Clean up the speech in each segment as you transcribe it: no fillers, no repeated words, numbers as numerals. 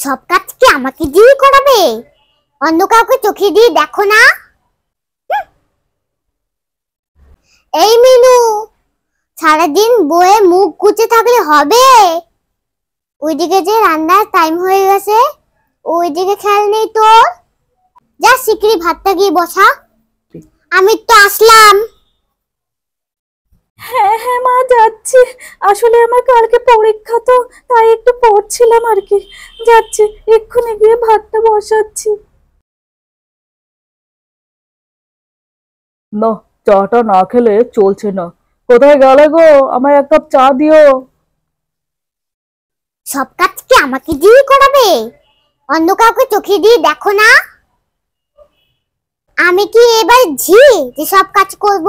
সব কাজ কি আমাকে দিয়ে করাবে? অন্য কাউকে চোখে দিয়ে দেখো না। এই মিনু, সারাদিন বয়ে মুখ গুজে থাকলে হবে? ওইদিকে যে রান্নার টাইম হয়ে গেছে, ওইদিকে খেয়াল নেই তোর। যা শিগগিরই ভাতটা গিয়ে বসা। আমি তো আসলাম। হ্যাঁ হ্যাঁ মা, যাচ্ছি। আসলে আমার কালকে পরীক্ষা, তো তাই একটু পড়ছিলাম আর কি। যাচ্ছি, এক্ষুনি গিয়ে ভাতটা বসাচ্ছি। না, চাটা না খেলে চলছে না। কোথায় গেলে গো? আমায় এক কাপ চা দিও। সব কাজ কি আমাকে দিয়ে করাবে? অন্য কাউকে চোখে দিয়ে দেখো না। আমি কি এবার ঝি যে সব কাজ করব?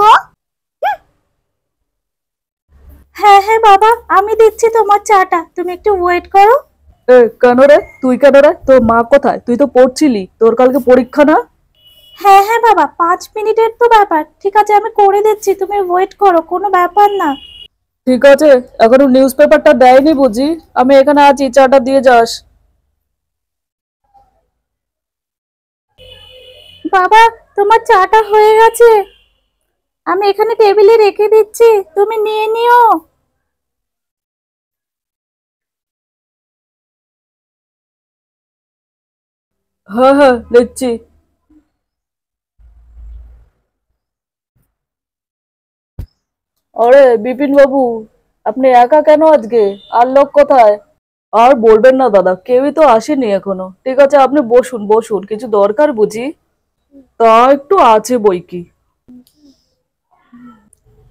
হ্যাঁ হ্যাঁ বাবা, আমি দিচ্ছি তোমার চাটা, তুমি একটু ওয়েট করো। কেন রে? তুই কেন রে? তোর মা কোথায়? তুই তো পড়ছিলি, তোর কালকে পরীক্ষা না? হ্যাঁ হ্যাঁ বাবা, 5 মিনিটের তো ব্যাপার। ঠিক আছে, আমি করে দিচ্ছি, তুমি ওয়েট করো, কোনো ব্যাপার না। ঠিক আছে, এখনো নিউজ পেপারটা দেয়নি বুঝি? আমি এখানে আছি, চাটা দিয়ে যাস। বাবা, তোমার চাটা হয়ে গেছে, আমি এখানে টেবিলে রেখে দিচ্ছি, তুমি নিয়ে নিও। হ্যাঁ হ্যাঁ, নিচ্ছি। আরে বিপিন বাবু, আপনি একা কেন আজকে? আর লোক কোথায়? আর বলবেন না দাদা, কেউই তো আসেনি এখনো। ঠিক আছে, আপনি বসুন বসুন, কিছু দরকার বুঝি? তা একটু আছে বই কি।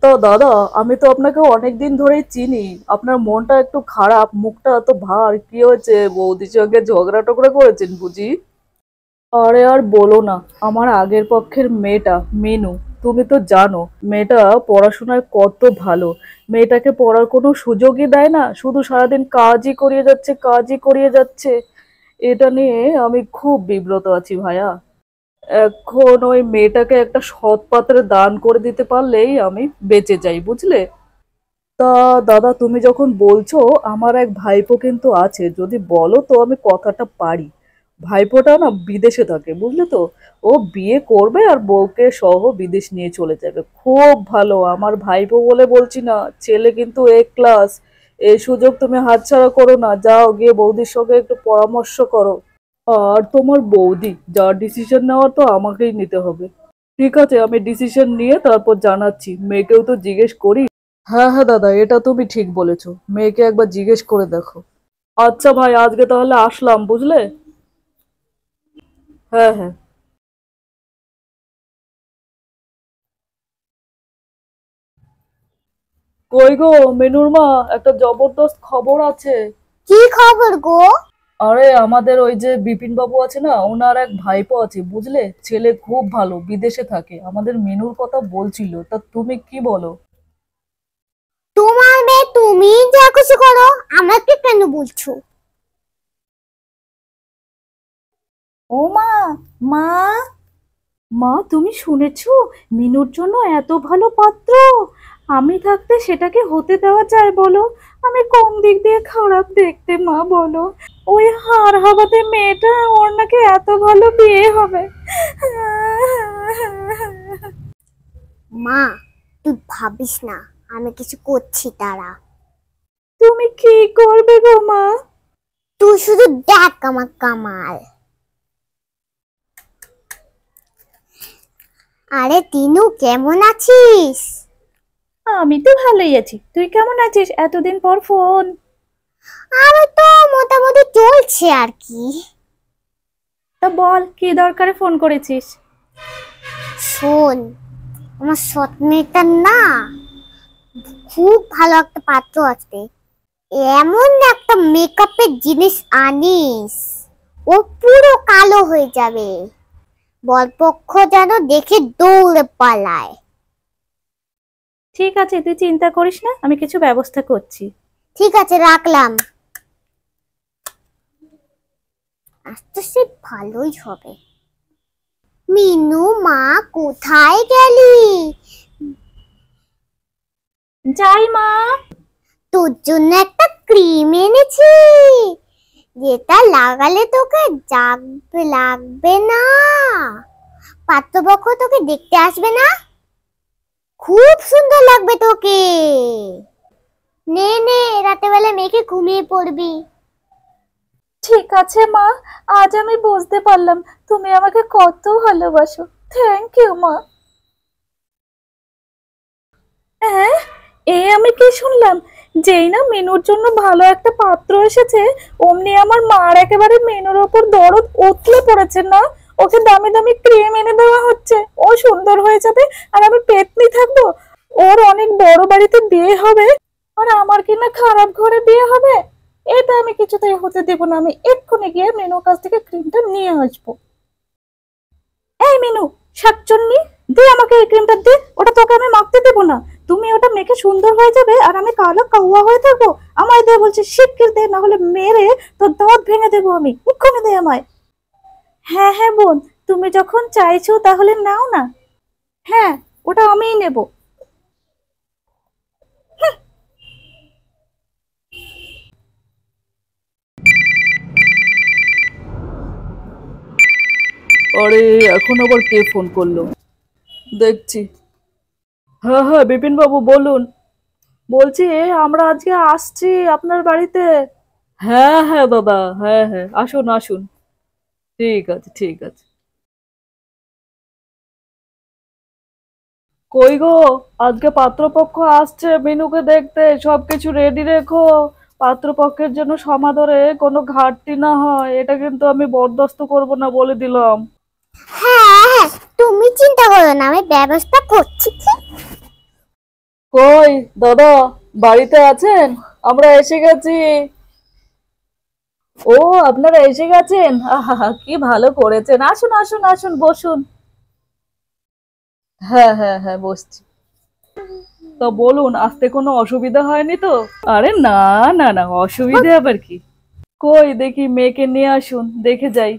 তো দাদা, আমি তো আপনাকে অনেক দিন ধরেই চিনি। আপনার মনটা একটু খারাপ, মুখটা এত ভার, কি হয়েছে? বৌদির সঙ্গে ঝগড়া টগড়া করেছেন বুঝি? আরে আর বলো না, আমার আগের পক্ষের মেয়েটা মিনু, তুমি তো জানো মেয়েটা পড়াশোনায় কত ভালো। মেয়েটাকে পড়ার কোনো সুযোগই দেয় না, শুধু সারাদিন কাজই করিয়ে যাচ্ছে কাজই করিয়ে যাচ্ছে। এটা নিয়ে আমি খুব বিব্রত আছি ভাইয়া। এখন ওই মেয়েটাকে একটা সৎ পাত্রে দান করে দিতে পারলেই আমি বেঁচে যাই, বুঝলে? তা দাদা, তুমি যখন বলছো, আমার এক ভাইপো কিন্তু আছে, যদি বলো তো আমি কথাটা পারি। ভাইপোটা না বিদেশে থাকে, বুঝলে তো? ও বিয়ে করবে আর বউকে সহ বিদেশ নিয়ে চলে যাবে। খুব ভালো আমার ভাইপো বলে বলছি না, ছেলে কিন্তু A ক্লাস। এই সুযোগ তুমি হাতছাড়া করো না, যাও গিয়ে বৌদির সঙ্গে একটু পরামর্শ করো। আর তোমার বৌদি যা ডিসিশন নেওয়ার তো আমাকেই নিতে হবে। ঠিক আছে, আমি ডিসিশন নিয়ে তারপর জানাচ্ছি। মেয়েকেও তো জিজ্ঞেস করি। হ্যাঁ হ্যাঁ দাদা, এটা তুমি ঠিক বলেছো, মেয়েকে একবার জিজ্ঞেস করে দেখো। আচ্ছা ভাই, আজকে তাহলে আসলাম, বুঝলে? হ্যাঁ হ্যাঁ। কই গো মেনুর মা, একটা জবরদস্ত খবর আছে। কি খবর গো? আরে আমাদের ওই যে বিপিন বাবু আছে না, ওনার এক ভাইপো আছে, বুঝলে? ছেলে খুব ভালো, বিদেশে থাকে। আমাদের মেনুর কথা বলছিল, তা তুমি কি বলো? তোমার মেয়ে, তুমি যা কিছু করো, আমাকে কেন বলছো? ও মা, মা, মা তুমি শুনেছো? মিনুর জন্য এত ভালো পাত্র। আমি থাকতে সেটাকে হতে দেওয়া যায় বলো? আমি কোন দিক দিয়ে খারাপ দেখতে মা, বলো? ওই হাড় হাবাতে মেয়েটা, ওর নাকি এত ভালো বিয়ে হবে। মা, তুই ভাবিস না, আমি কিছু করছি তারা। তুমি কি করবে গো মা? তুই শুধু দেখ আমার কামাল। আরে তিনু, কেমন আছিস? আমি তো ভালোই আছি, তুই কেমন আছিস? এতদিন পর ফোন। আমি তো মোটামুটি চলছে আর কি। তা বল, কি দরকারে ফোন করেছিস? শোন, আমার সৎ মেয়েটার না খুব ভালো একটা পাত্র আছে। এমন একটা মেকআপের জিনিস আনিস, ও পুরো কালো হয়ে যাবে। বরপক্ষ যেন দেখে দৌড়ে পালায়। ঠিক আছে, তুই চিন্তা করিস না, আমি কিছু ব্যবস্থা করছি। ঠিক আছে, রাখলাম। আস্তে সে ভালোই হবে। মিনু মা, কোথায় গেলি? যাই মা। তোর জন্য একটা ক্রিম এনেছি, যেটা লাগালে তোকে লাগবে না, পাত্রপক্ষ তোকে দেখতে আসবে না, খুব সুন্দর লাগবে তোকে। নে নে, রাতে বেলা মেয়েকে ঘুমিয়ে পড়বি। ঠিক আছে মা, আজ আমি বুঝতে পারলাম তুমি আমাকে কত ভালোবাসো। থ্যাংক ইউ মা। হ্যাঁ, আমি কি শুনলাম, যেই না মেনুর জন্য ভালো একটা পাত্র এসেছে অমনি আমার মার একেবারে মেনুর ওপর দরদ উতলে পড়েছে না। ওকে দামি দামি ক্রিম এনে দেওয়া হচ্ছে, ও সুন্দর হয়ে যাবে আর আমি পেতনি থাকবো। ওর অনেক বড় বাড়িতে বিয়ে হবে আর আমার কিনা খারাপ ঘরে বিয়ে হবে। এটা আমি কিছুতেই হতে দেব না। আমি এক্ষুনি গিয়ে মেনুর কাছ থেকে ক্রিমটা নিয়ে আসবো। এই মিনু, শাকচুন্নি, দে আমাকে এই ক্রিমটা দে। ওটা তোকে আমি মাখতে দেবো না। তুমি ওটা মেখে সুন্দর হয়ে যাবে আর আমি কালো কাউয়া হয়ে থাকবো। আমায় দে বলছি, শিগগির দে, না হলে মেরে তোর দাঁত ভেঙে দেবো আমি। এক্ষুনি দে আমায়। হ্যাঁ হ্যাঁ বোন, তুমি যখন চাইছো তাহলে নাও না। হ্যাঁ, ওটা আমিই নেব। আরে এখন আবার কে ফোন করলো দেখছি। হ্যাঁ হ্যাঁ, বিপিন বাবু বলুন। বলছি আমরা আজকে আসছি আপনার বাড়িতে। হ্যাঁ হ্যাঁ দাদা, হ্যাঁ হ্যাঁ, আসুন আসুন। ঠিক আছে ঠিক আছে। কই গো, আজকে পাত্রপক্ষ আসছে মিনুকে দেখতে, সবকিছু রেডি রেখো। পাত্রপক্ষের জন্য সমাদরে কোনো ঘাটতি না হয়, এটা কিন্তু আমি বরদাস্ত করব না, বলে দিলাম। হ্যাঁ হ্যাঁ, তুমি চিন্তা করো না, আমি ব্যবস্থা করছি। কই দাদা, বাড়িতে আছেন? আমরা এসে গেছি। ও, আপনারা এসে গেছেন, আহা কি ভালো করেছেন। আসুন আসুন আসুন, বসুন। হ্যাঁ হ্যাঁ হ্যাঁ, বসছি। তো বলুন, আসতে কোনো অসুবিধা হয়নি তো? আরে না না না, অসুবিধা আবার কি। কই দেখি মেয়েকে নিয়ে আসুন, দেখে যাই।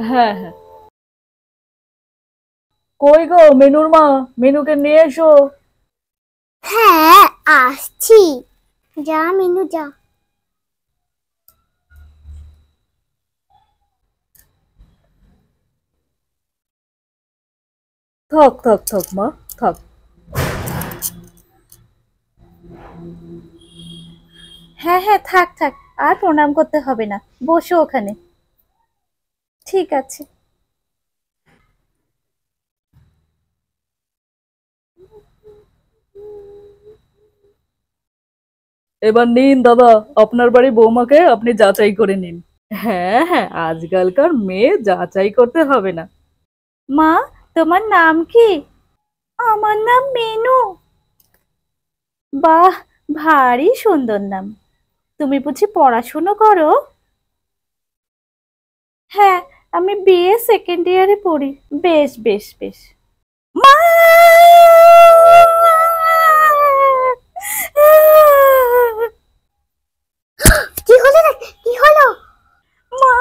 হ্যাঁ হ্যাঁ। কই গো মেনুর মা, মেনুকে নিয়ে এসো। হ্যাঁ, আসছি। যা মিনু যা। থাক থাক থাক মা, থাক। হ্যাঁ হ্যাঁ, থাক থাক, আর প্রণাম করতে হবে না। বসো ওখানে। ঠিক আছে। এবার নিন দাদা, আপনার বাড়ি বৌমাকে আপনি যাচাই করে নিন। হ্যাঁ হ্যাঁ, আজকালকার মেয়ে যাচাই করতে হবে না। মা, তোমার নাম কি? আমার নাম মেনু। বাহ, ভারী সুন্দর নাম। তুমি বুঝি পড়াশুনো করো? হ্যাঁ, আমি বিএ সেকেন্ড ইয়ারে পড়ি। বেশ বেশ বেশ। মা! কি হলো রে, কি হলো? মা,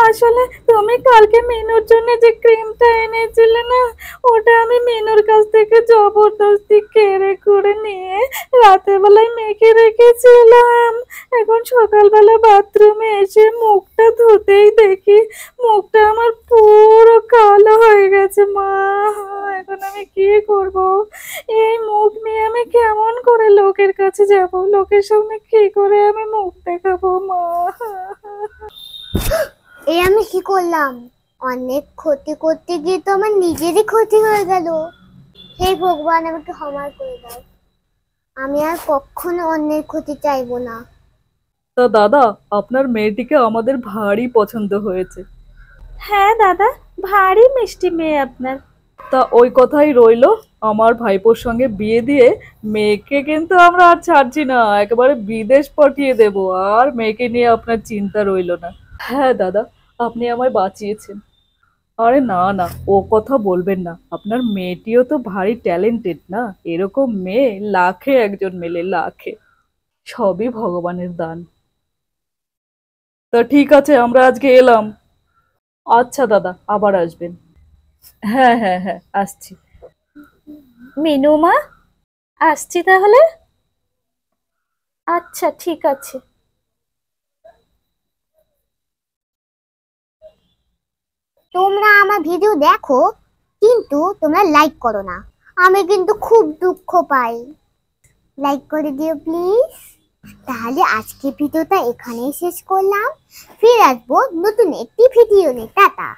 আসলে তুমি কালকে মেনুর জন্য যে ক্রিমটা এনেছিলে না, ওটা আমি মেনুর কাছ থেকে জবরদস্তি কেড়ে করে নিয়ে রাতের বেলায় মেখে রেখেছিলাম। এখন সকালবেলা বাথরুমে এসে মুখটা ধুতেই দেখি মুখটা আমার পুরো কালো হয়ে গেছে। মা, এখন আমি কি করব? এই মুখ নিয়ে আমি কেমন করে লোকের কাছে যাব? লোকের সামনে কি করে আমি মুখ দেখাবো মা? এই আমি কি করলাম? অনেক ক্ষতি করতে গিয়ে তো আমার নিজেরই ক্ষতি হয়ে গেল। হে ভগবান, আমাকে ক্ষমা করে দাও। আমি আর কখনো অন্যের ক্ষতি চাইবো না। তা দাদা, আপনার মেয়েটিকে আমাদের ভারী পছন্দ হয়েছে। হ্যাঁ দাদা, ভারী মিষ্টি মেয়ে আপনার। তা ওই কথাই রইলো, আমার ভাইপোর সঙ্গে বিয়ে দিয়ে মেয়েকে কিন্তু আমরা আর ছাড়ছি না, একেবারে বিদেশ পাঠিয়ে দেব। আর মেয়েকে নিয়ে আপনার চিন্তা রইলো না। হ্যাঁ দাদা, আপনি আমায় বাঁচিয়েছেন। আরে না না, ও কথা বলবেন না। আপনার মেয়েটিও তো ভারী ট্যালেন্টেড না, এরকম মেয়ে লাখে একজন মেলে, লাখে। সবই ভগবানের দান। তা ঠিক আছে, আমরা আজকে এলাম। আচ্ছা দাদা, আবার আসবেন। হ্যাঁ হ্যাঁ হ্যাঁ, আসছি। মিনু মা, আসছি তাহলে। আচ্ছা ঠিক আছে। তোমরা আমার ভিডিও দেখো কিন্তু তোমরা লাইক করো না, আমি কিন্তু খুব দুঃখ পাই। লাইক করে দিও প্লিজ। তাহলে আজকে ভিডিওটা এখানেই শেষ করলাম, ফিরে আসবো নতুন একটি ভিডিও নিয়ে। টাটা।